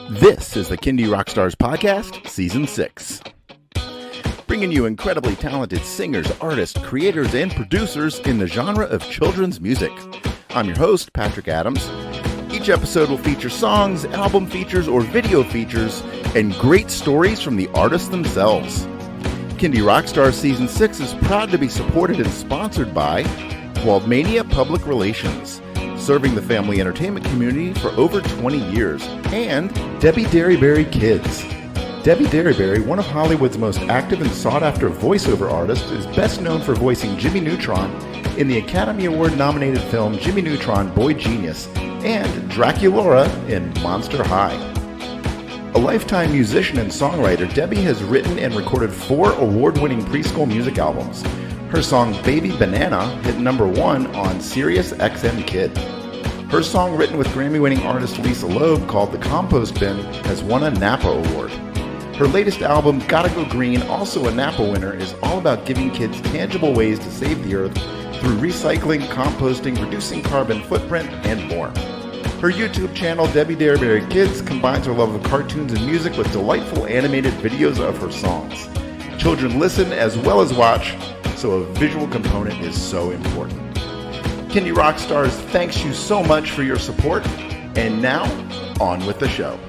This is the Kindy Rockstars Podcast, Season 6. Bringing you incredibly talented singers, artists, creators, and producers in the genre of children's music. I'm your host, Patrick Adams. Each episode will feature songs, album features, or video features, and great stories from the artists themselves. Kindy Rockstars Season 6 is proud to be supported and sponsored by Waldmania Public Relations, serving the family entertainment community for over 20 years, and Debbie Derryberry Kids. Debbie Derryberry, one of Hollywood's most active and sought-after voiceover artists, is best known for voicing Jimmy Neutron in the Academy Award-nominated film Jimmy Neutron, Boy Genius, and Draculaura in Monster High. A lifetime musician and songwriter, Debbie has written and recorded 4 award-winning preschool music albums. Her song Baby Banana hit #1 on Sirius XM Kid. Her song, written with Grammy-winning artist Lisa Loeb, called The Compost Bin, has won a Napa Award. Her latest album, Gotta Go Green, also a Napa winner, is all about giving kids tangible ways to save the earth through recycling, composting, reducing carbon footprint, and more. Her YouTube channel, Debbie Derryberry Kids, combines her love of cartoons and music with delightful animated videos of her songs. Children listen as well as watch, so a visual component is so important. Kindy Rockstars, thanks you so much for your support. And now, on with the show.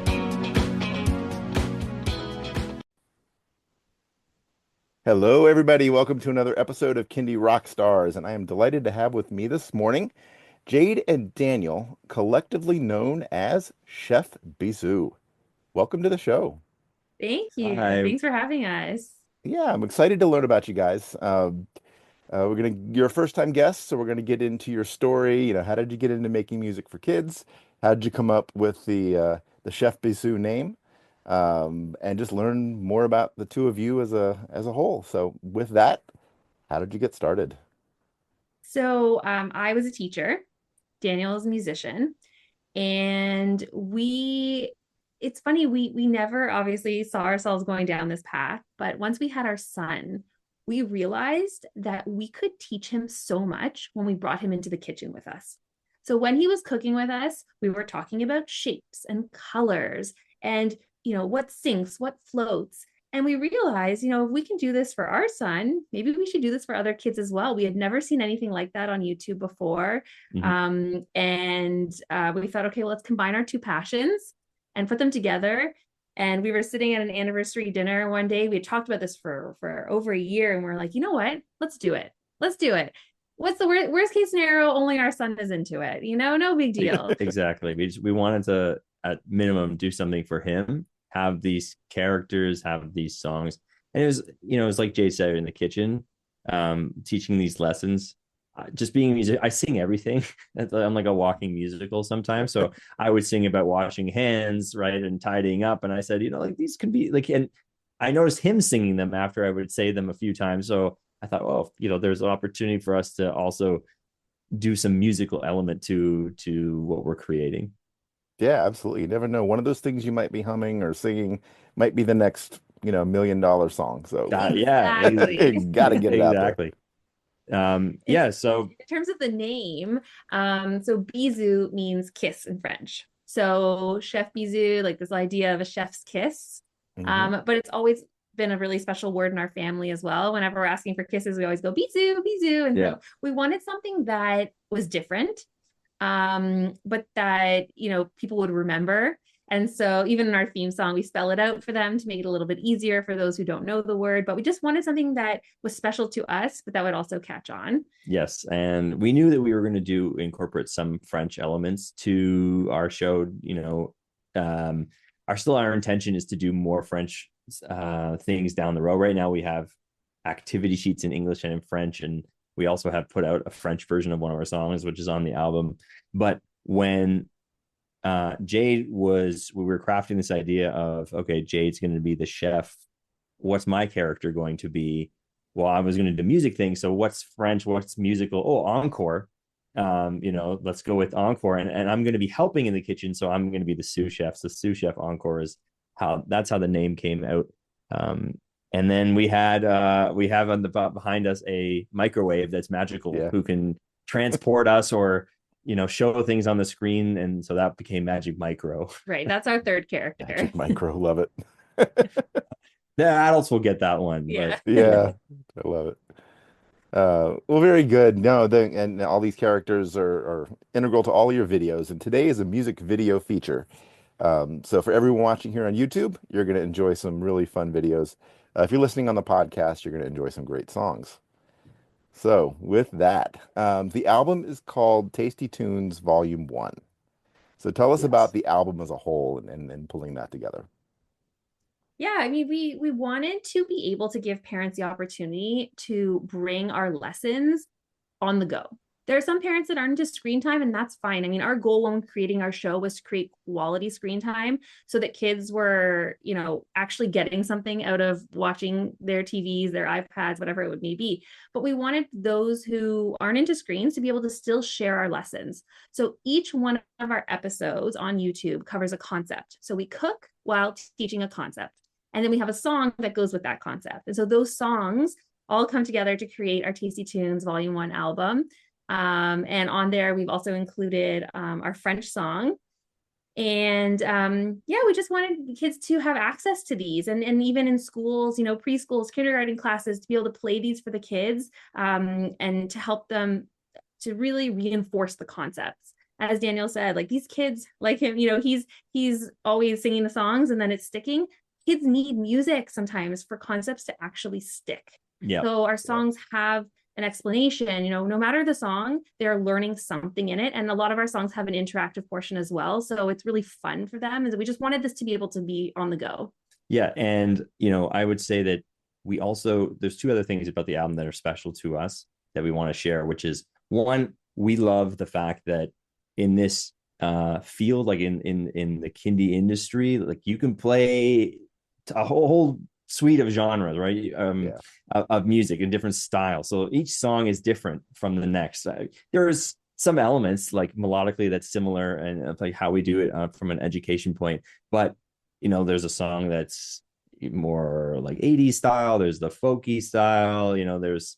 Hello, everybody. Welcome to another episode of Kindy Rockstars. And I am delighted to have with me this morning Jade and Daniel, collectively known as Chef Bisous. Welcome to the show. Thank you. Hi. Thanks for having us. Yeah, I'm excited to learn about you guys. You're a first-time guest, so we're gonna get into your story. You know, how did you get into making music for kids? How did you come up with the Chef Bisous name? And just learn more about the two of you as a whole. So, with that, how did you get started? So I was a teacher. Daniel is a musician. And it's funny, we never obviously saw ourselves going down this path. But once we had our son, we realized that we could teach him so much when we brought him into the kitchen with us. So when he was cooking with us, we were talking about shapes and colors and, what sinks, what floats. And we realized, if we can do this for our son, maybe we should do this for other kids as well. We had never seen anything like that on YouTube before. Mhm. We thought, okay, well, let's combine our two passions and put them together. And we were sitting at an anniversary dinner one day. We had talked about this for over a year. And we're like, you know what? Let's do it. Let's do it. What's the worst case scenario? Only our son is into it. No big deal. Exactly. We wanted to, at minimum, do something for him, have these characters, have these songs. And it was like Jay said, in the kitchen, teaching these lessons. Just being a music, I sing everything. I'm like a walking musical sometimes. So I would sing about washing hands, right, and tidying up. And I said, these could be like, and I noticed him singing them after I would say them a few times. So I thought, well, there's an opportunity for us to also do some musical element to what we're creating. Yeah, absolutely. You never know. One of those things you might be humming or singing might be the next, $1 million song. So Yeah, Exactly. you got to get it out there. exactly. So In terms of the name, so bisou means kiss in French. So Chef Bisou, like this idea of a chef's kiss. Mhm. But it's always been a really special word in our family as well. Whenever we're asking for kisses, we always go bisou, bisou. And yeah, so we wanted something that was different, but that, people would remember. And so even in our theme song, we spell it out for them to make it a little bit easier for those who don't know the word. But we just wanted something that was special to us, but that would also catch on. yes, and we knew that we were going to incorporate some French elements to our show. Our intention is to do more French things down the road. Right now, we have activity sheets in English and in French, and we also have put out a French version of one of our songs, which is on the album. But when we were crafting this idea of, okay, Jade's going to be the chef. What's my character going to be? Well, I was going to do music things. So what's French? What's musical? Oh, Encore. Let's go with Encore. And I'm going to be helping in the kitchen. So I'm going to be the sous chef. So sous chef Encore that's how the name came out. And then we have on the behind us a microwave that's magical, Yeah. who can transport us or show things on the screen, and so that became Magic Micro. Right. That's our third character. Magic Micro, love it. The adults will get that one, Yeah. but Yeah, I love it. Well, very good. No, and all these characters are integral to all your videos. And today is a music video feature. So for everyone watching here on YouTube, you're going to enjoy some really fun videos. If you're listening on the podcast, you're going to enjoy some great songs. So with that, the album is called Tasty Tunes Volume 1. So tell us about Yes. the album as a whole and pulling that together. Yeah, I mean, we wanted to be able to give parents the opportunity to bring our lessons on the go. There are some parents that aren't into screen time, and that's fine. I mean, our goal when creating our show was to create quality screen time so that kids were, actually getting something out of watching their TVs, their iPads, whatever it may be. But we wanted those who aren't into screens to be able to still share our lessons. So each one of our episodes on YouTube covers a concept. So we cook while teaching a concept. And then we have a song that goes with that concept. And so those songs all come together to create our Tasty Tunes Volume 1 album. And on there, we've also included our French song. And we just wanted kids to have access to these. And even in schools, preschools, kindergarten classes, to be able to play these for the kids and to help them to really reinforce the concepts. As Daniel said, like these kids, like him, he's always singing the songs and then it's sticking. Kids need music sometimes for concepts to actually stick. yeah. So our songs have an explanation, no matter the song, they're learning something in it. And a lot of our songs have an interactive portion as well. So it's really fun for them. And we just wanted this to be able to be on the go. Yeah. And, I would say that there's two other things about the album that are special to us that we want to share, which is one, we love the fact that in this field, like in the kindy industry, like you can play a whole suite of genres, right? Of music in different styles. So each song is different from the next. There's some elements like melodically that's similar and like how we do it from an education point. But, there's a song that's more like 80s style. There's the folky style, there's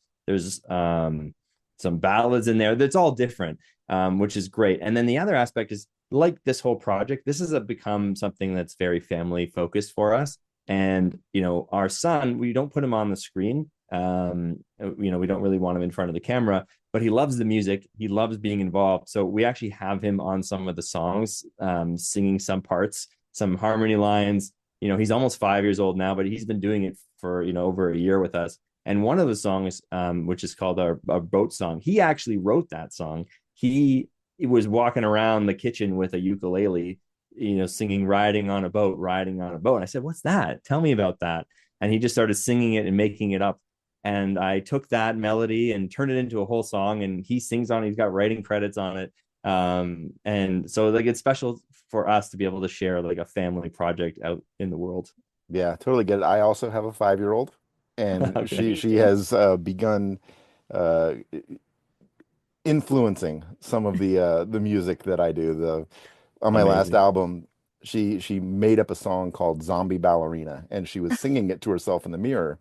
some ballads in there. That's all different, which is great. And then the other aspect is like this whole project, this has become something that's very family focused for us. And, our son, we don't put him on the screen. We don't really want him in front of the camera, but he loves the music. He loves being involved. So we actually have him on some of the songs, singing some parts, some harmony lines. He's almost 5 years old now, but he's been doing it for, over a year with us. And one of the songs, which is called our boat song, he actually wrote that song. He was walking around the kitchen with a ukulele, singing riding on a boat. And I said, what's that? Tell me about that. And he just started singing it and making it up. And I took that melody and turned it into a whole song, and he sings on it. He's got writing credits on it. And so like it's special for us to be able to share like a family project out in the world. Yeah, totally get it. I also have a 5-year-old, and Okay. she has begun uh, influencing some of the music that I do. On my last Amazing. album, she made up a song called Zombie Ballerina, and she was singing it to herself in the mirror.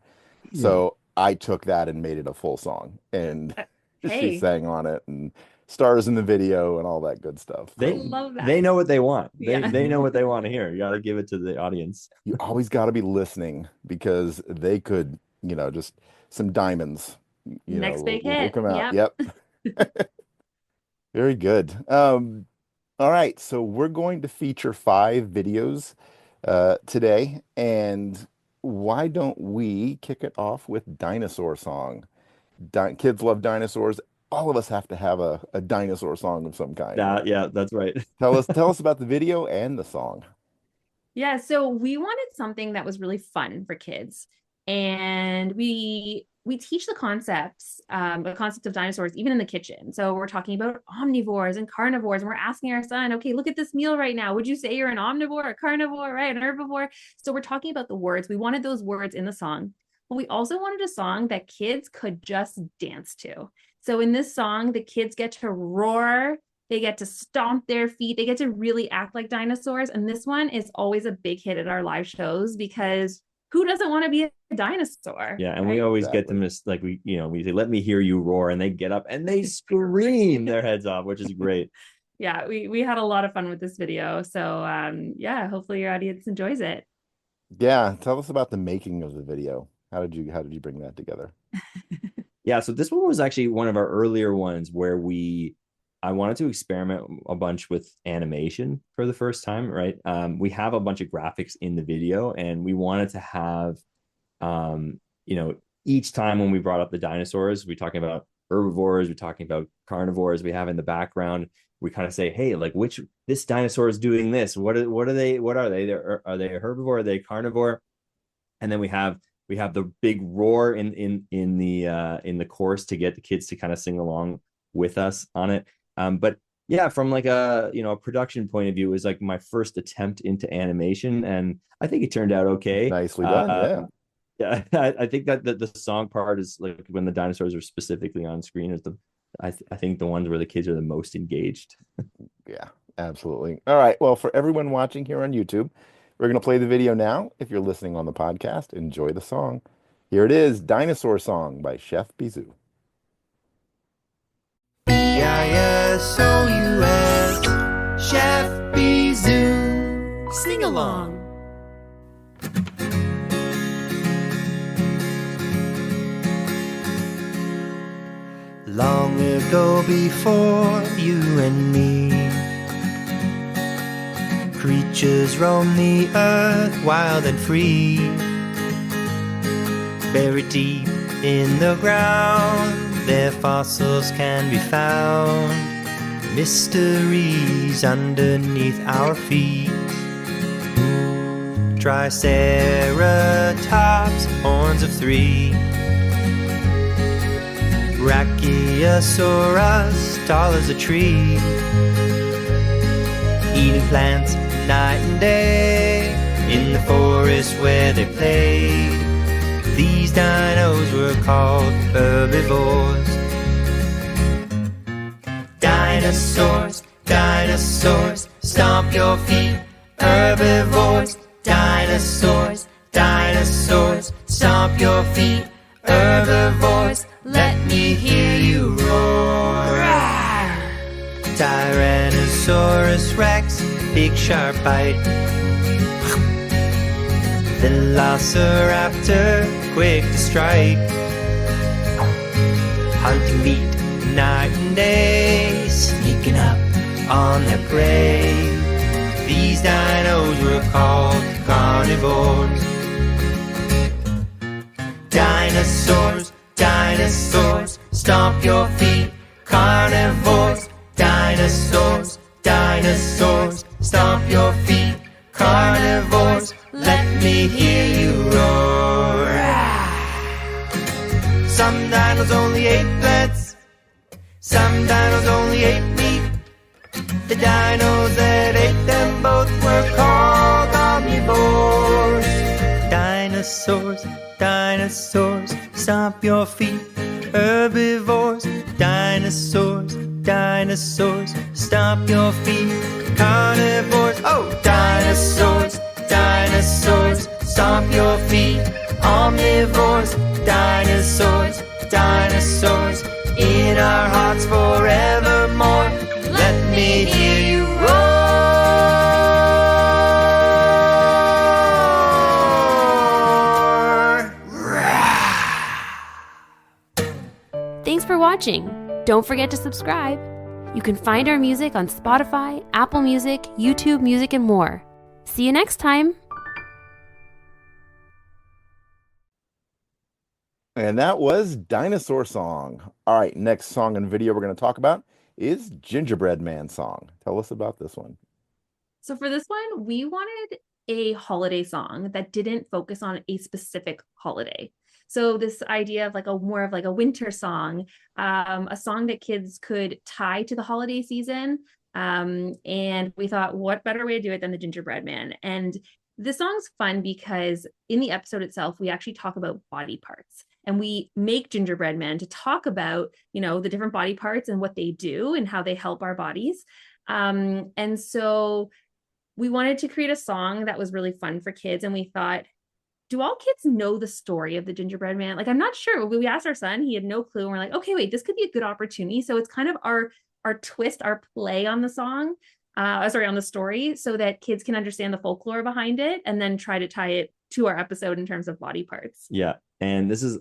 So I took that and made it a full song, and she Hey, sang on it and stars in the video and all that good stuff. They love that. they know what they want. Yeah. They know what they want to hear. You got to give it to the audience. You always got to be listening because they could, just some diamonds, Next big will hit. come out. Yep. Yep. Very good. All right, so we're going to feature 5 videos today, and why don't we kick it off with Dinosaur Song? Kids love dinosaurs. All of us have to have a dinosaur song of some kind. Yeah, that's right. Tell us about the video and the song. Yeah, so we wanted something that was really fun for kids. And we teach the concept of dinosaurs, even in the kitchen. So we're talking about omnivores and carnivores, and we're asking our son, okay, look at this meal right now. Would you say you're an omnivore, a carnivore, right? An herbivore? So we're talking about the words. We wanted those words in the song, but we also wanted a song that kids could just dance to. So in this song, the kids get to roar, they get to stomp their feet, they get to really act like dinosaurs. And this one is always a big hit at our live shows because who doesn't want to be a dinosaur? Yeah, and right? we always get them as like we say, let me hear you roar, and they get up and they scream their heads off, which is great. Yeah, we had a lot of fun with this video. So yeah, hopefully your audience enjoys it. Yeah, tell us about the making of the video. How did you bring that together? Yeah, so this one was actually one of our earlier ones where I wanted to experiment a bunch with animation for the first time, right? We have a bunch of graphics in the video, and we wanted to have, each time when we brought up the dinosaurs, we're talking about herbivores, we're talking about carnivores, we have in the background, we kind of say, hey, like this dinosaur is doing this. What are they? Are they a herbivore? Are they a carnivore? And then we have the big roar in the chorus to get the kids to kind of sing along with us on it. But yeah, from like a production point of view, it was like my first attempt into animation, and I think it turned out okay. Nicely done. Yeah, I think that the song part is like when the dinosaurs are specifically on screen is I think the ones where the kids are the most engaged. Yeah, absolutely. All right. Well, for everyone watching here on YouTube, we're going to play the video now. If you're listening on the podcast, enjoy the song. Here it is, Dinosaur Song by Chef Bisous. Bisous, Chef Bisous, sing along. Long ago before you and me, creatures roam the earth wild and free. Buried deep in the ground, their fossils can be found. Mysteries underneath our feet. Triceratops, horns of three. Brachiosaurus, tall as a tree. Eating plants night and day, in the forest where they played. These dinos were called herbivores. Dinosaurs, dinosaurs, stomp your feet. Herbivores, dinosaurs, dinosaurs, stomp your feet. Herbivores, let me hear you roar. Tyrannosaurus Rex, big sharp bite. Velociraptor, quick to strike. Hunting meat night and day, sneaking up on their prey. These dinos were called carnivores. Dinosaurs, dinosaurs, stomp your feet. Carnivores, dinosaurs, dinosaurs, stomp your feet. Carnivores, let me hear you roar. Some dinos only ate plants, some dinos only ate meat. The dinos that ate them both were called omnivores. Dinosaurs, dinosaurs, stomp your feet. Herbivores, dinosaurs, dinosaurs, stomp your feet. Carnivores, oh, dinosaurs, dinosaurs, stomp your feet. Omnivores, dinosaurs, dinosaurs, in our hearts forevermore. Let me hear you roar. Thanks for watching. Don't forget to subscribe. You can find our music on Spotify, Apple Music, YouTube Music, and more. See you next time. And that was Dinosaur Song. All right, next song and video we're going to talk about is Gingerbread Man Song. Tell us about this one. So for this one, we wanted a holiday song that didn't focus on a specific holiday. So this idea of like more of like a winter song, a song that kids could tie to the holiday season. And we thought, what better way to do it than the Gingerbread Man? And this song's fun because in the episode itself, we actually talk about body parts. And we make Gingerbread Men to talk about, the different body parts and what they do and how they help our bodies. And so we wanted to create a song that was really fun for kids. And we thought do all kids know the story of the gingerbread man? Like, I'm not sure. We asked our son, he had no clue. And we're like, okay, wait, this could be a good opportunity. So it's kind of our twist, our play on the song, on the story, so that kids can understand the folklore behind it and then try to tie it to our episode in terms of body parts. Yeah. And this is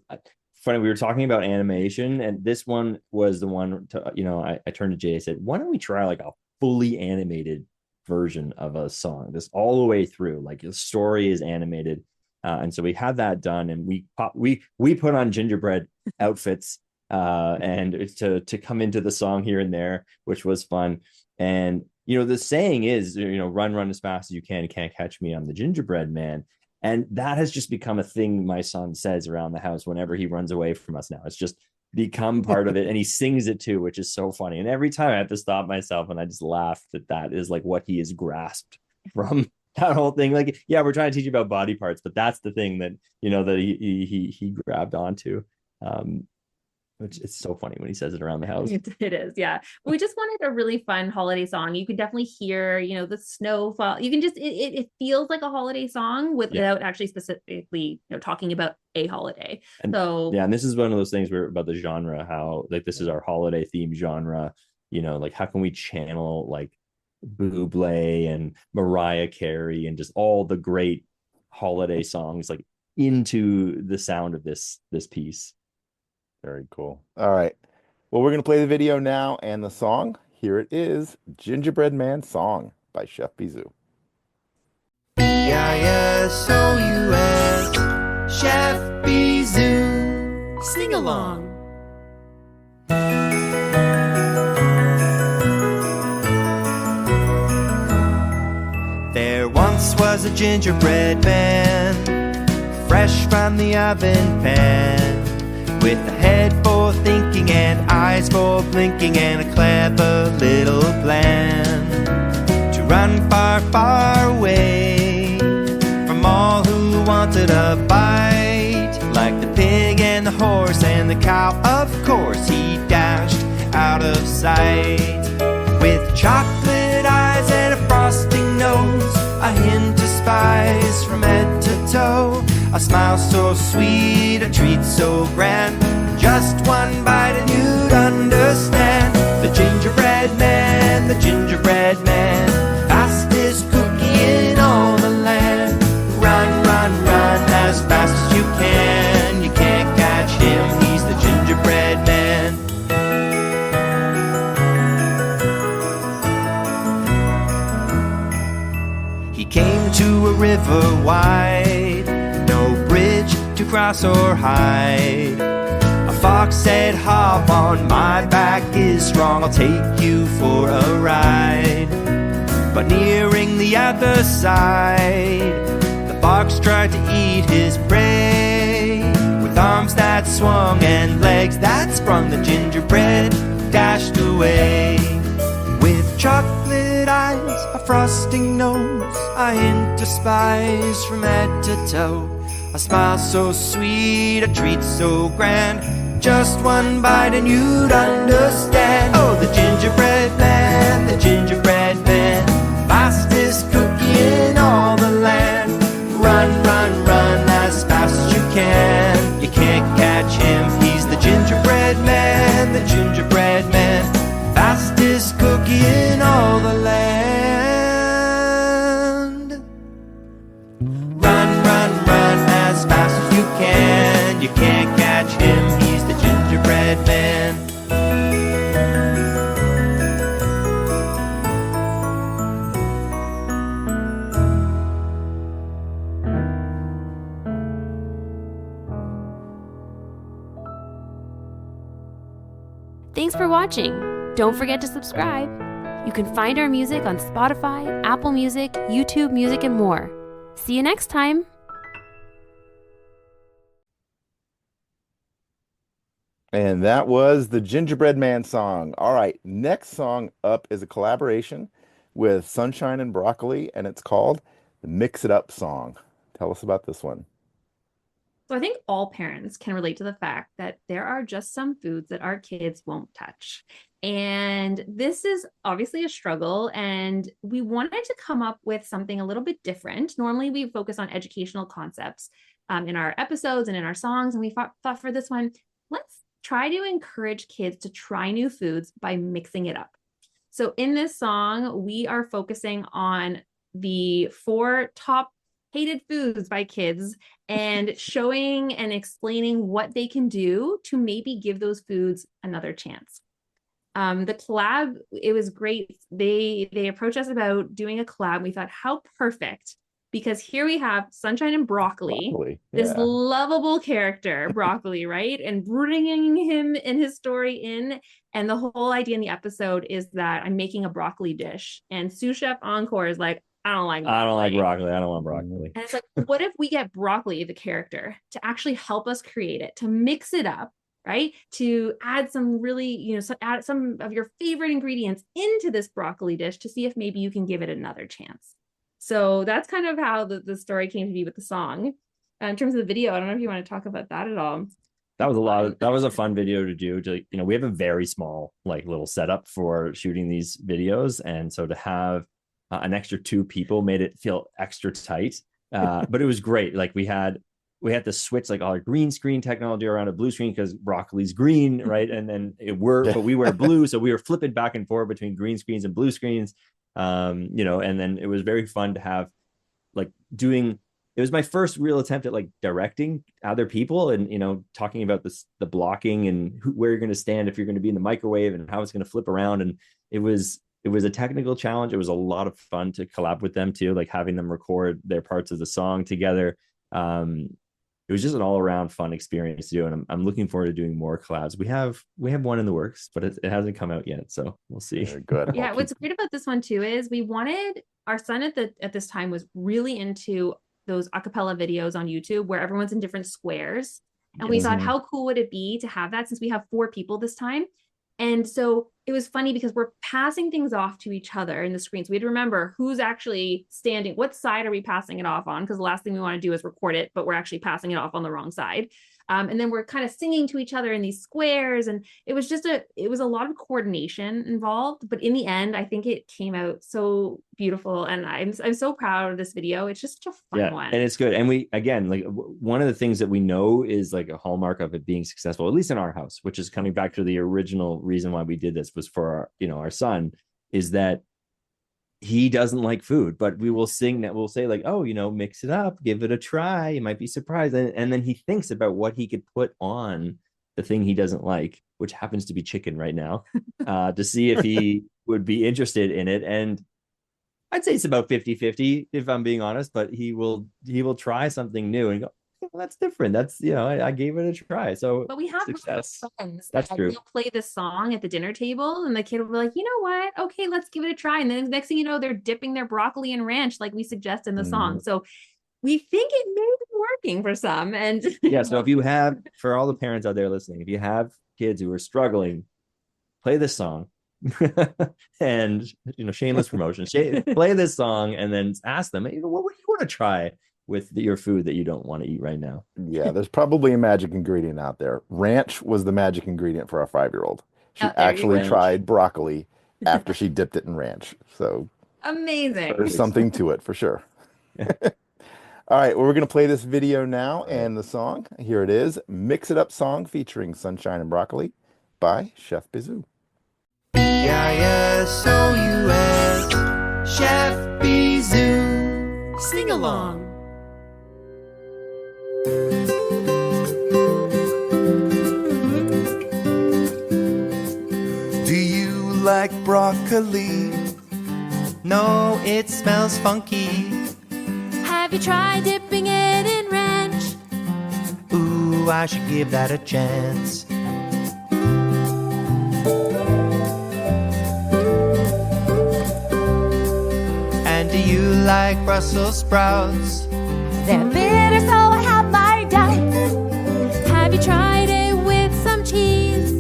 funny. We were talking about animation, and this one was the one to, I turned to Jay and said, why don't we try like a fully animated version of a song, this all the way through, like the story is animated. And so we had that done, and we put on gingerbread outfits and to come into the song here and there, which was fun. And the saying is, run as fast as you can. You can't catch me. I'm the gingerbread man. And that has just become a thing my son says around the house whenever he runs away from us now. It's just become part of it. And he sings it too, which is so funny. And every time I have to stop myself and I just laugh that is like what he has grasped from that whole thing. Like, yeah, we're trying to teach you about body parts, but that's the thing that, that he grabbed onto. Which it's so funny when he says it around the house. It is, yeah. But we just wanted a really fun holiday song. You could definitely hear, the snowfall. You can just, it feels like a holiday song without actually specifically, talking about a holiday. And, so yeah, and this is one of those things where about the genre, how like this is our holiday theme genre. Like how can we channel like Bublé and Mariah Carey and just all the great holiday songs like into the sound of this piece. Very cool. All right. Well, we're going to play the video now and the song. Here it is, Gingerbread Man Song by Chef Bisous. Bisous, Chef Bisous. Sing along. There once was a gingerbread man, fresh from the oven pan, with a head for thinking and eyes for blinking and a clever little plan to run far, far away from all who wanted a bite. Like the pig and the horse and the cow, of course, he dashed out of sight. With chocolate eyes and a frosting nose, a hint of spice from head to toe, a smile so sweet, a treat so grand, just one bite and you'd understand. The gingerbread man, fastest cookie in all the land. Run, run, run as fast as you can. You can't catch him, he's the gingerbread man. He came to a river wide, no bridge to cross or hide. A fox said, hop on, my back is strong, I'll take you for a ride. But nearing the other side, the fox tried to eat his prey. With arms that swung and legs that sprung, the gingerbread dashed away. With chocolate eyes, a frosting nose, a hint of spice from head to toe, a smile so sweet, a treat so grand, just one bite and you'd understand. Oh, the gingerbread man, fastest cookie in all the land. Run, run, run as fast as you can. You can't catch him, he's the gingerbread man, fastest cookie in all the land. Run, run, run as fast as you can. You can't catch him, he's the gingerbread man. Thanks for watching. Don't forget to subscribe. You can find our music on Spotify, Apple Music, YouTube Music, and more. See you next time. And that was the Gingerbread Man Song. All right, next song up is a collaboration with Sonshine and Broccoli, and it's called the Mix It Up Song. Tell us about this one. So I think all parents can relate to the fact that there are just some foods that our kids won't touch. And this is obviously a struggle, and we wanted to come up with something a little bit different. Normally we focus on educational concepts in our episodes and in our songs. And we thought for this one, let's try to encourage kids to try new foods by mixing it up. So in this song, we are focusing on the 4 top hated foods by kids and showing and explaining what they can do to maybe give those foods another chance. The collab, it was great. They approached us about doing a collab. We thought, how perfect, because here we have Sonshine and Broccoli. This lovable character, Broccoli, right? And bringing him and his story in. And the whole idea in the episode is that I'm making a broccoli dish. And Sous Chef Encore is like, I don't like broccoli. I don't want broccoli. And it's like, what if we get Broccoli, the character, to actually help us create it, to mix it up, right? To add some really, add some of your favorite ingredients into this broccoli dish to see if maybe you can give it another chance. So that's kind of how the story came to be with the song. In terms of the video, I don't know if you want to talk about that at all. That was a fun video to do. We have a very small, little setup for shooting these videos. And so to have an extra 2 people made it feel extra tight. But it was great. We had to switch all our green screen technology around a blue screen because broccoli's green, right? And then but we wear blue. So we were flipping back and forth between green screens and blue screens. And then it was very fun to have it was my first real attempt at directing other people and, talking about the blocking and where you're going to stand if you're going to be in the microwave and how it's going to flip around. And it was a technical challenge. It was a lot of fun to collab with them too, having them record their parts of the song together. It was just an all-around fun experience to do, and I'm looking forward to doing more collabs. We have one in the works, but it hasn't come out yet, so we'll see. Very good. Yeah, what's great about this one too is we wanted our son at this time was really into those a cappella videos on YouTube where everyone's in different squares, and we thought, how cool would it be to have that since we have 4 people this time. And so it was funny because we're passing things off to each other in the screen. So we had to remember who's actually standing, what side are we passing it off on? Because the last thing we want to do is record it, but we're actually passing it off on the wrong side. And then we're kind of singing to each other in these squares. And it was a lot of coordination involved. But in the end, I think it came out so beautiful. And I'm so proud of this video. It's just such a fun one. And it's good. And we, again, one of the things that we know is a hallmark of it being successful, at least in our house, which is coming back to the original reason why we did this was for our son, is that he doesn't like food, but we will sing that. We'll say mix it up, give it a try. You might be surprised. And then he thinks about what he could put on the thing he doesn't like, which happens to be chicken right now, to see if he would be interested in it. And I'd say it's about 50-50 if I'm being honest, but he will try something new and go, well, that's different. That's, I gave it a try. So, but we have success. Friends that's true. They'll play this song at the dinner table and the kid will be like, you know what? Okay, let's give it a try. And then the next thing you know, they're dipping their broccoli in ranch like we suggest in the song. So we think it may be working for some. And yeah, so if you have, for all the parents out there listening, if you have kids who are struggling, play this song. And shameless promotion. Play this song and then ask them, what would you want to try with your food that you don't want to eat right now? Yeah, there's probably a magic ingredient out there. Ranch was the magic ingredient for our 5-year-old. She actually tried broccoli after she dipped it in ranch. So amazing. There's something to it for sure. All right, well, we're going to play this video now and the song. Here it is, Mix It Up Song featuring Sonshine and Broccoli by Chef Bisous. Bisous, Chef Bisous. Sing along. Do you like broccoli? No, it smells funky. Have you tried dipping it in ranch? Ooh, I should give that a chance. And do you like Brussels sprouts? They're bitter, so I have my doubts. Have you tried it with some cheese?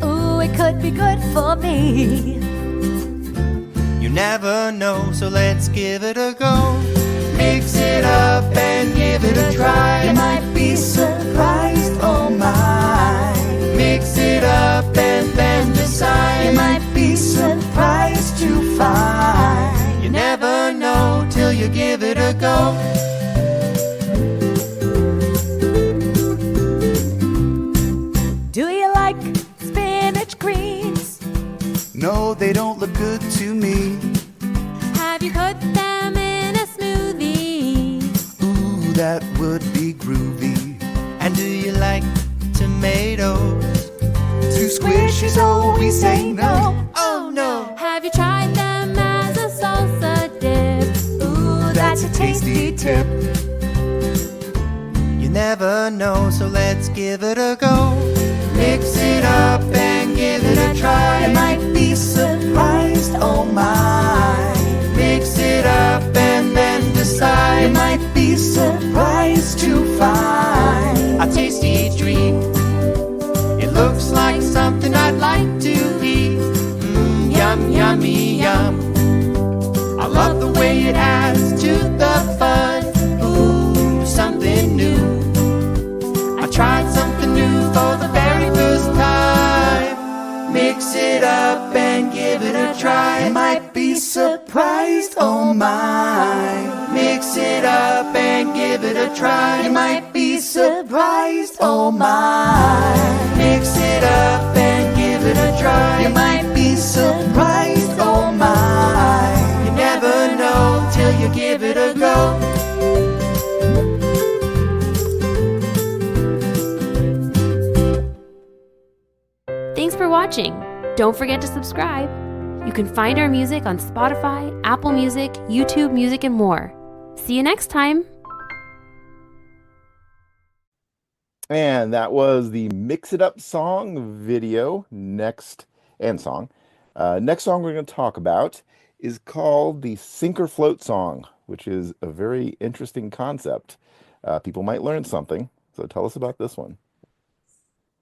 Ooh, it could be good for me. You never know, so let's give it a go. Mix it up and give it a try. You might be you give it a go. Do you like spinach greens? No, they don't look good to me. Have you put them in a smoothie? Ooh, that would be groovy. And do you like tomatoes? Too squishy, so we say no. Oh no! Have you tried them as a salsa dip? Ooh, that's a tasty tip. You never know, so let's give it a go. Mix it up and give it a try. You might be surprised, oh my. Mix it up and then decide. You might be surprised to find A tasty treat. It looks like something I'd like to eat. Yum, yummy, yum. I love the way it adds to the fun. Ooh, something new. I tried something new for the very first time. Mix it up and give it a try. You might be surprised, oh my. Mix it up and give it a try. You might be surprised, oh my. Mix it up and give it a try. You might be surprised, oh my. You never know till you give it a go. Thanks for watching. Don't forget to subscribe. You can find our music on Spotify, Apple Music, YouTube Music, and more. See you next time. And that was the Mix It Up song video. Next song we're going to talk about is called the Sink or Float song, which is a very interesting concept. People might learn something. So tell us about this one.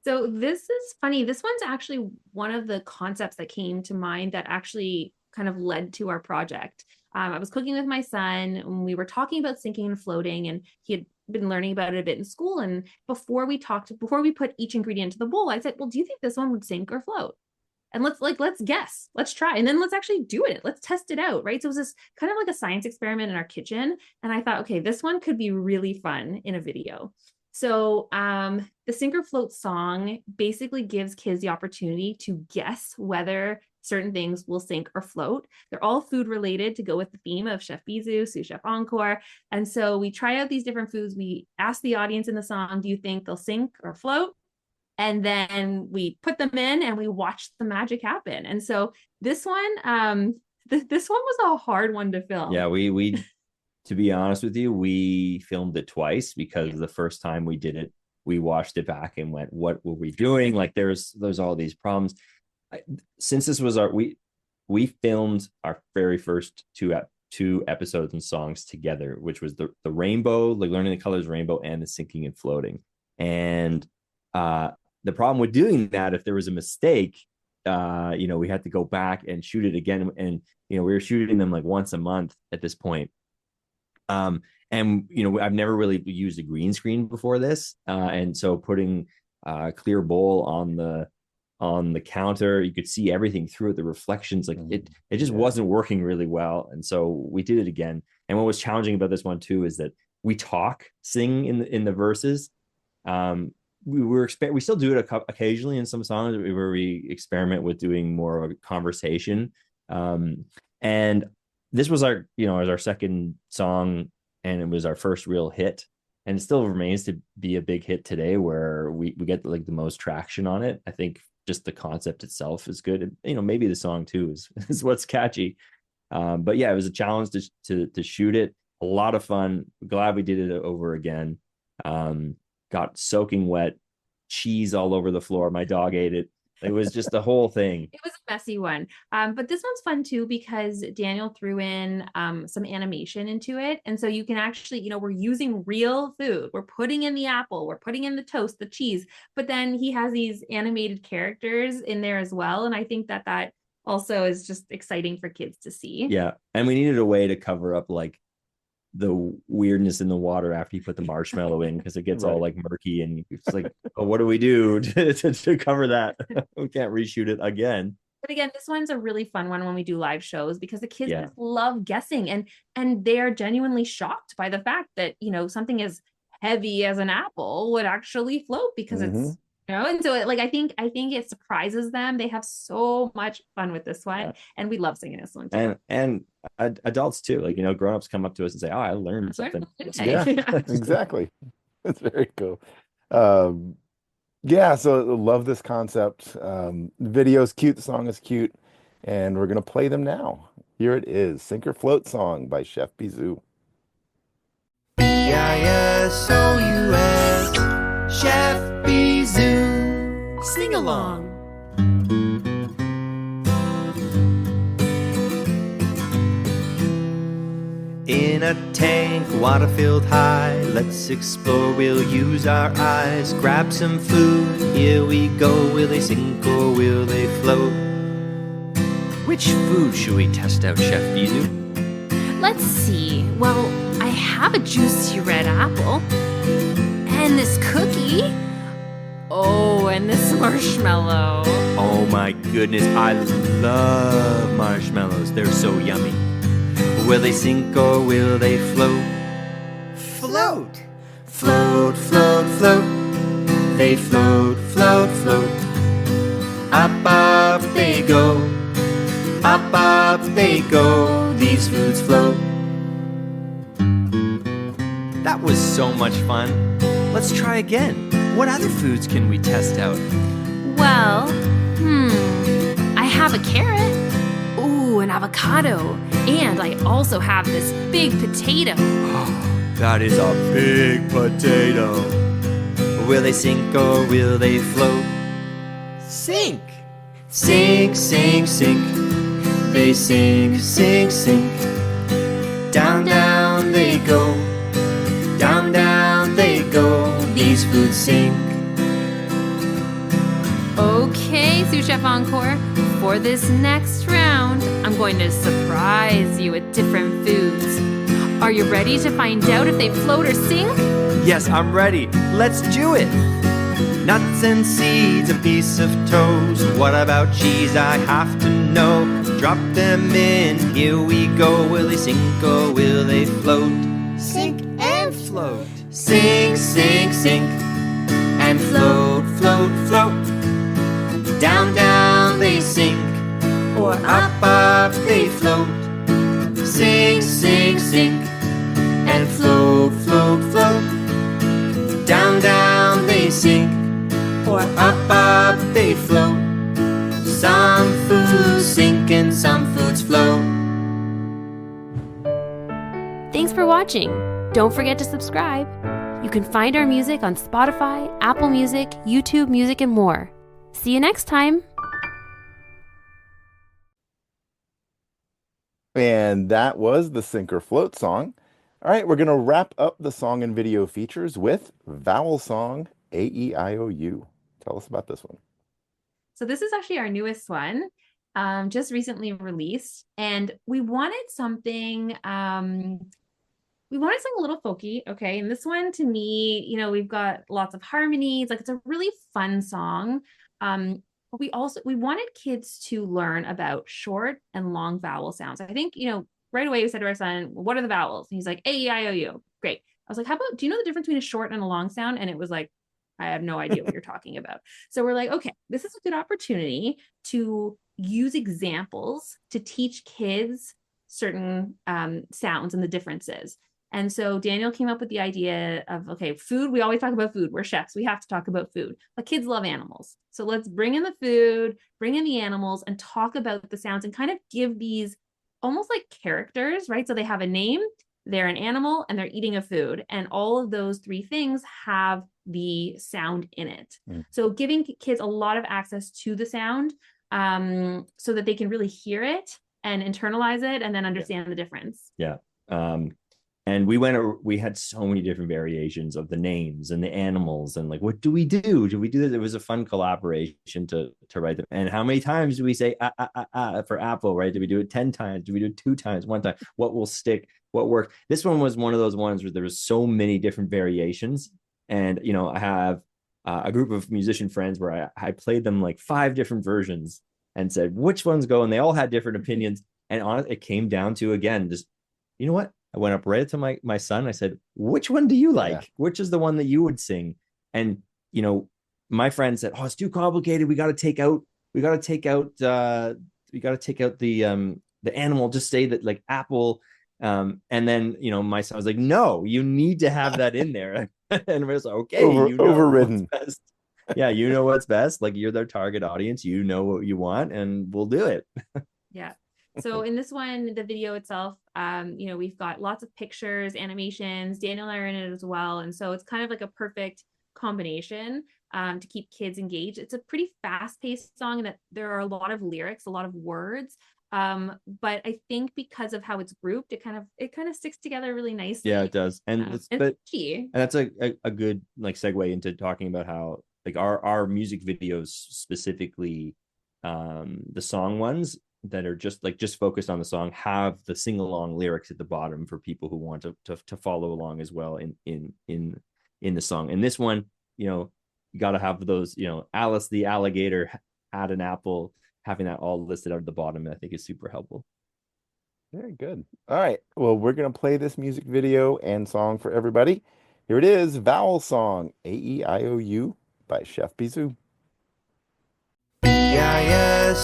So this is funny. This one's actually one of the concepts that came to mind that actually kind of led to our project. I was cooking with my son and we were talking about sinking and floating, and he had been learning about it a bit in school. And before we put each ingredient into the bowl, I said, well, do you think this one would sink or float? And let's guess, let's try. And then let's actually do it. Let's test it out. Right. So it was this kind of like a science experiment in our kitchen. And I thought, okay, this one could be really fun in a video. So the Sink or Float song basically gives kids the opportunity to guess whether certain things will sink or float. They're all food related to go with the theme of Chef Bisous, Sous Chef Encore. And so we try out these different foods. We ask the audience in the song, do you think they'll sink or float? And then we put them in and we watch the magic happen. And so this one, this one was a hard one to film. Yeah, we to be honest with you, we filmed it twice because the first time we did it, we watched it back and went, what were we doing? Like there's all these problems. Since this was we filmed our very first two episodes and songs together, which was the rainbow, like learning the colors rainbow, and the sinking and floating. And the problem with doing that, if there was a mistake, we had to go back and shoot it again. And we were shooting them like once a month at this point. And I've never really used a green screen before this, and so putting a clear bowl on the counter, you could see everything through it, the reflections, like it just wasn't working really well. And so we did it again. And what was challenging about this one too is that we sing in the verses. We still do it occasionally in some songs where we experiment with doing more of a conversation. And this was our second song, and it was our first real hit, and it still remains to be a big hit today, where we get like the most traction on it. I think just the concept itself is good. Maybe the song too is what's catchy. But yeah, it was a challenge to shoot it. A lot of fun. Glad we did it over again. Got soaking wet, cheese all over the floor. My dog ate it. It was just the whole thing. It was a messy one. But this one's fun too, because Daniel threw in some animation into it. And so you can actually, we're using real food. We're putting in the apple, we're putting in the toast, the cheese, but then he has these animated characters in there as well. And I think that also is just exciting for kids to see. Yeah. And we needed a way to cover up like the weirdness in the water after you put the marshmallow in, because it gets all like murky, and it's like, oh, what do we do to cover that? We can't reshoot it again. But again, this one's a really fun one when we do live shows because the kids Yeah. just love guessing, and they are genuinely shocked by the fact that, you know, something as heavy as an apple would actually float because it's, you know, and so like I think it surprises them. They have so much fun with this one, and we love singing this one too. And adults too, like, you know, grown-ups come up to us and say, "Oh, I learned something." Yeah, exactly. That's very cool. Yeah, so love this concept. Video's cute, the song is cute, and we're gonna play them now. Here it is, Sink or Float Song by Chef Bisous. Bisous, Chef Bisous. Sing along. In a tank, water filled high, let's explore, we'll use our eyes. Grab some food, here we go. Will they sink or will they float? Which food should we test out, Chef Bisous? Let's see. Well, I have a juicy red apple. And this cookie. Oh, and this marshmallow. Oh my goodness, I love marshmallows. They're so yummy. Will they sink or will they float? Float! Float, float, float. They float, float, float. Up, up they go. Up, up they go. These foods float. That was so much fun. Let's try again. What other foods can we test out? Well, I have a carrot. Ooh, an avocado. And I also have this big potato. That is a big potato. Will they sink or will they float? Sink! Sink, sink, sink. They sink, sink, sink. Down, down they go. Down, down they go. These foods sink. Okay, Sous Chef Encore. For this next round, I'm going to surprise you with different foods. Are you ready to find out if they float or sink? Yes, I'm ready. Let's do it. Nuts and seeds, a piece of toast. What about cheese? I have to know. Drop them in, here we go. Will they sink or will they float? Sink and float. Sink, sink, sink. And float, float, float. Down, down they sink. Or up, up they float. Sink, sink, sink. And float, float, float. Down, down they sink. Or up, up they float. Some foods sink and some foods float. Thanks for watching. Don't forget to subscribe. You can find our music on Spotify, Apple Music, YouTube Music, and more. See you next time. And that was the Sink or Float song. All right, we're going to wrap up the song and video features with Vowel Song, A-E-I-O-U. Tell us about this one. So this is actually our newest one, just recently released, and we wanted something a little folky, okay? And this one, to me, you know, we've got lots of harmonies, like it's a really fun song. But we wanted kids to learn about short and long vowel sounds. I think, you know, right away we said to our son, well, what are the vowels? And he's like, A-E-I-O-U. Great. I was like, how about, do you know the difference between a short and a long sound? And it was like, I have no idea what you're talking about. So we're like, okay, this is a good opportunity to use examples to teach kids certain sounds and the differences. And so Daniel came up with the idea of, okay, food, we always talk about food. We're chefs, we have to talk about food, but kids love animals. So let's bring in the food, bring in the animals, and talk about the sounds and kind of give these almost like characters, right? So they have a name, they're an animal, and they're eating a food. And all of those three things have the sound in it. So giving kids a lot of access to the sound so that they can really hear it and internalize it and then understand the difference. Yeah. And we had so many different variations of the names and the animals and like, what do we do? Do we do this? It was a fun collaboration to write them. And how many times do we say for apple, right? Do we do it 10 times? Do we do it 2 times, 1 time? What will stick? What works? This one was one of those ones where there was so many different variations. And, you know, I have a group of musician friends where I played them like 5 different versions. and said, which ones go? And they all had different opinions. And honestly, it came down to, again, just, you know what? I went up right to my son. I said, which one do you like? Yeah. Which is the one that you would sing? And, you know, my friend said, oh, it's too complicated. We got to take out the animal, just say that like apple. And then, you know, my son was like, no, you need to have that in there. And we're like, okay, overridden. What's best. Yeah, you know what's best. Like, you're their target audience, you know what you want, and we'll do it. Yeah. So in this one, the video itself, you know, we've got lots of pictures, animations. Daniel and I are in it as well. And so it's kind of like a perfect combination to keep kids engaged. It's a pretty fast-paced song, and that there are a lot of lyrics, a lot of words. But I think because of how it's grouped, it kind of sticks together really nicely. Yeah, it does. And that's a good like segue into talking about how like our music videos, specifically the song ones that are just focused on the song, have the sing-along lyrics at the bottom for people who want to follow along as well in the song. And this one, you know, you got to have those, you know, Alice the alligator had an apple, having that all listed out at the bottom, I think is super helpful. Very good. All right. Well, we're going to play this music video and song for everybody. Here it is, Vowel Song, A-E-I-O-U by Chef Bisous. B-I-S-O-U-S,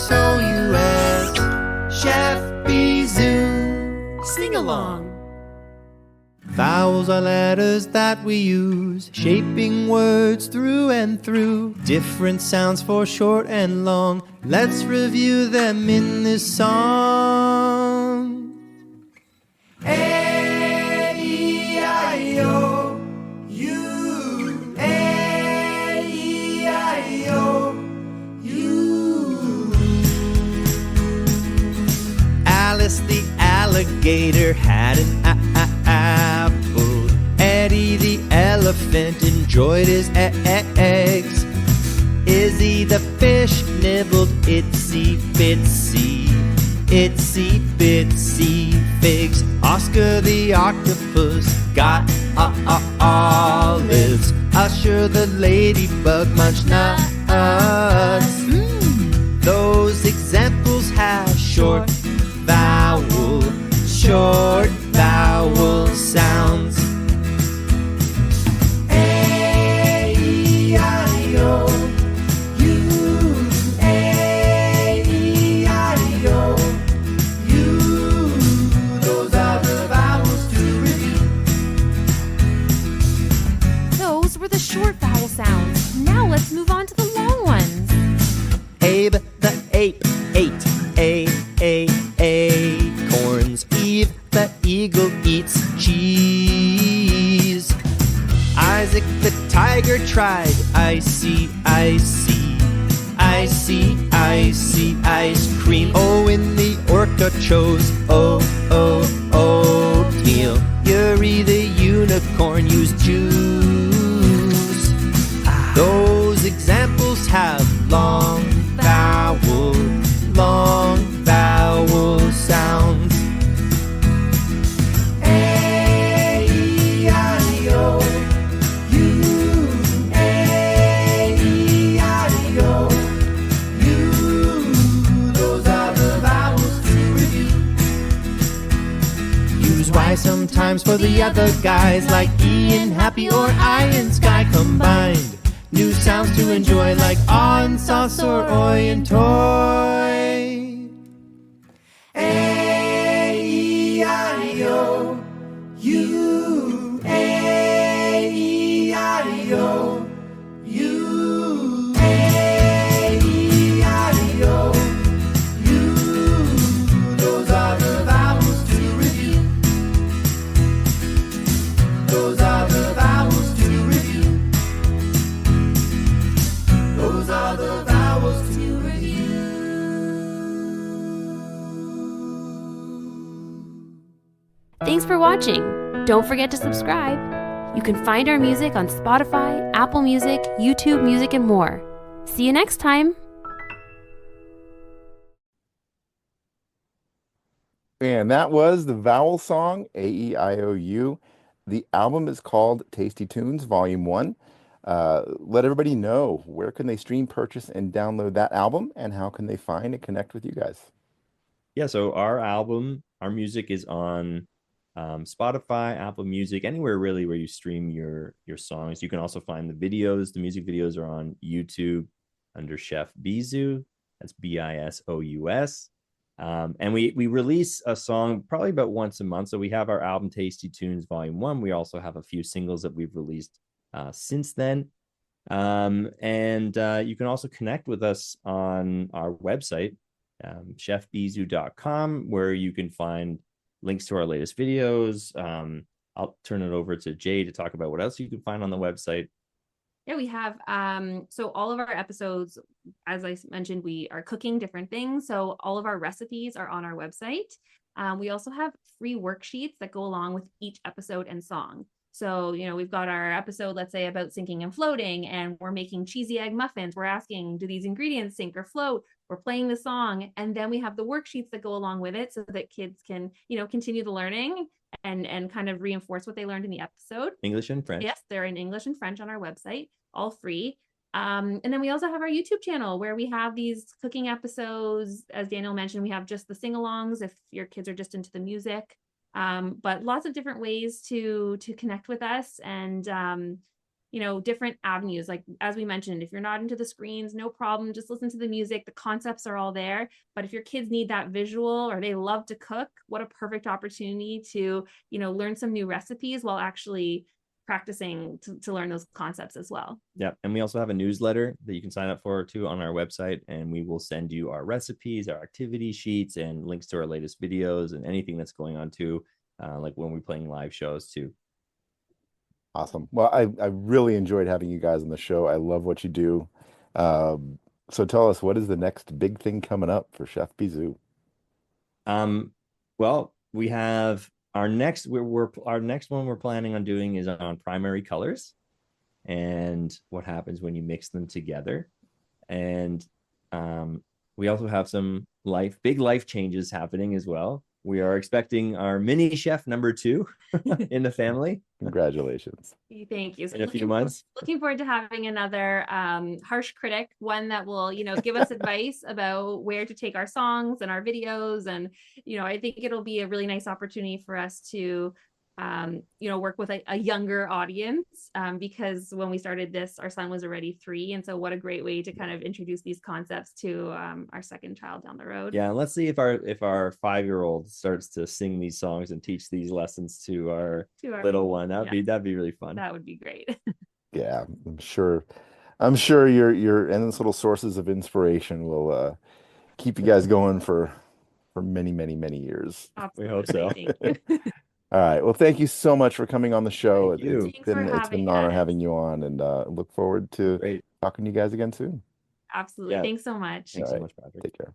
Chef Bisous. Sing along. Vowels are letters that we use, shaping words through and through. Different sounds for short and long. Let's review them in this song. A-E-I-O-U, A-E-I-O-U. Alice the alligator had an apple. Eddie the elephant enjoyed his eggs. Izzy the fish nibbled itsy bitsy figs. Oscar the octopus got olives. Usher the ladybug munched nuts. Those examples have short vowel sounds. A-E-I-O-U, A-E-I-O-U. Those are the vowels to review. Those were the short vowel sounds. Now let's move on to the long ones. Abe the ape ate acorns. Eve the eagle eats cheese. Isaac the tiger tried icy ice cream. Owen the orca chose oatmeal. Yuri the unicorn used juice. Those examples have long vowel sounds. A-E-I-O-U, A-E-I-O-U. Those are the vowels to review. Use Y sometimes for the other guys, like E in happy or I in sky combined. New sounds to enjoy, like on, sauce, or oi and toy. A-E-I-O-U, A-E-I-O-U, A-E-I-O-U. Those are the vowels to review. Those are the vowels to review. Those are the vowels to review. Thanks for watching. Don't forget to subscribe. You can find our music on Spotify, Apple Music, YouTube Music, and more. See you next time. And that was the Vowel Song, A-E-I-O-U. The album is called Tasty Tunes, Volume 1. Let everybody know, where can they stream, purchase, and download that album, and how can they find and connect with you guys? Yeah, so our music is on Spotify, Apple Music, anywhere really where you stream your songs. You can also find the videos. The music videos are on YouTube under Chef Bisous. That's Bisous. And we release a song probably about once a month. So we have our album Tasty Tunes Volume 1. We also have a few singles that we've released since then. And you can also connect with us on our website, chefbisous.com, where you can find links to our latest videos. I'll turn it over to Jade to talk about what else you can find on the website. Yeah, we have so all of our episodes, as I mentioned, we are cooking different things. So all of our recipes are on our website. We also have free worksheets that go along with each episode and song. So, we've got our episode, let's say, about sinking and floating, and we're making cheesy egg muffins. We're asking, do these ingredients sink or float? We're playing the song. And then we have the worksheets that go along with it so that kids can, continue the learning and kind of reinforce what they learned in the episode. English and French. Yes, they're in English and French on our website, all free. And then we also have our YouTube channel where we have these cooking episodes. As Daniel mentioned, we have just the sing-alongs if your kids are just into the music. But lots of different ways to connect with us, and different avenues. Like, as we mentioned, if you're not into the screens, no problem, just listen to the music. The concepts are all there. But if your kids need that visual or they love to cook, what a perfect opportunity to learn some new recipes while actually practicing to learn those concepts as well. Yeah, and we also have a newsletter that you can sign up for too on our website, and we will send you our recipes, our activity sheets, and links to our latest videos and anything that's going on too, like when we're playing live shows too. Awesome. Well, I really enjoyed having you guys on the show. I love what you do. So tell us, what is the next big thing coming up for Chef Bisous? Well, we have our next one we're planning on doing is on primary colors and what happens when you mix them together. And we also have some big life changes happening as well. We are expecting our mini chef number 2 in the family. Congratulations. Thank you. In a few months. Looking forward to having another harsh critic, one that will, give us advice about where to take our songs and our videos. And, I think it'll be a really nice opportunity for us to, work with a younger audience, because when we started this, our son was already 3. And so what a great way to kind of introduce these concepts to our second child down the road. Yeah. And let's see if our 5-year-old starts to sing these songs and teach these lessons to our little one. That'd be really fun. That would be great. Yeah, I'm sure your endless little sources of inspiration will keep you guys going for many, many, many years. We hope so. Thank you. All right. Well, thank you so much for coming on the show. Thank you. It's been an honor having you on, and look forward to talking to you guys again soon. Absolutely. Yeah. Thanks so much. Thanks so much, Patrick. Take care.